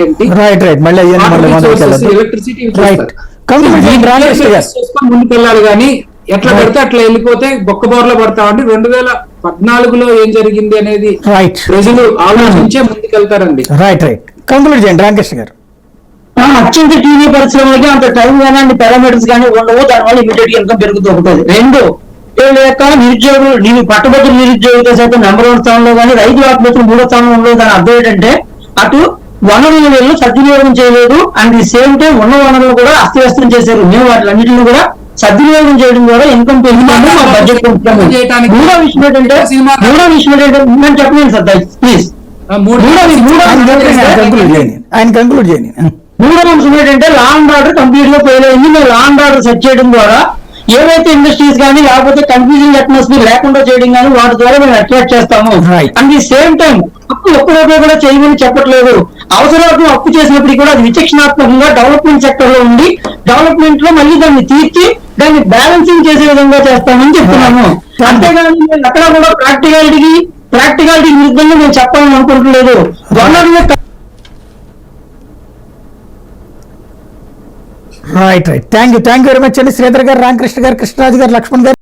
ఏంటి, రైట్ మళ్ళీ electricity right ముందుకెళ్ళాలి కానీ ఎట్లా పడితే అట్లా వెళ్ళిపోతే బొక్క బోర్లో పడతామండి. 2014లో ఏం జరిగింది అనేది రైట్ ప్రజలు ఆలోచించే ముందుకెళ్తారండి. రైట్ కంక్లూడ్ చేయండి రామకృష్ణ గారు. అత్యంత టీవీ పరిశ్రమకి అంత టైం కానీ అన్ని పారామీటర్స్ కానీ ఉండవు, దానివల్ల ఇమీడియట్ ఇన్కమ్ పెరుగుతూ ఉంటుంది. రెండు లేక నిరుద్యోగులు, నేను పట్టభద్రుల నిరుద్యోగులతో సైతం నెంబర్ 1 స్థానంలో కానీ రైతు ఆత్మహత్యలు 3వ స్థానంలో ఉండదు. దాని అర్థం ఏంటంటే అటు వనరులను సద్వినియోగం చేయలేదు, అండ్ ది సేమ్ టైం ఉన్న వనరులు కూడా అస్తవ్యస్తం చేశారు. మేము వాటిలన్నింటినీ కూడా సద్వినియోగం చేయడం ద్వారా ఇన్కమ్ పెంచుతాము, మా బడ్జెట్ పెంచుతాము. మూడో విషయం ఏంటంటే నేను చెప్పలేను సార్, ప్లీజ్. ఆయన కంక్లూడ్ చేయండి. మూడో అంశం ఏంటంటే లా అండ్ ఆర్డర్ కంప్లీట్ గా ఫెయిల్ అయింది. మేము లా అండ్ ఆర్డర్ సెట్ చేయడం ద్వారా ఏవైతే ఇండస్ట్రీస్ కానీ లేకపోతే కన్ఫ్యూజింగ్ అట్మాస్ఫియర్ లేకుండా చేయడం కానీ వాటి ద్వారా మేము అట్రాక్ట్ చేస్తాము. అండ్ ది సేమ్ టైం అప్పు ఒక్కరోజు కూడా చేయమని చెప్పట్లేదు. అవసరాలకు అప్పు చేసినప్పటికీ కూడా అది విచక్షణాత్మకంగా డెవలప్మెంట్ సెక్టర్ లో ఉండి డెవలప్మెంట్ లో మళ్ళీ దాన్ని తీర్చి దాన్ని బ్యాలెన్సింగ్ చేసే విధంగా చేస్తామని చెప్తున్నాము. అంతేగాని అక్కడ కూడా ప్రాక్టికాలిటీ విరుద్ధంగా మేము చెప్పాలని అనుకుంటలేదు. Right thank you very much అండి. శ్రీధర్ గారు, రామకృష్ణ గారు, కృష్ణరాజు గారు, లక్ష్మణ్ గారు.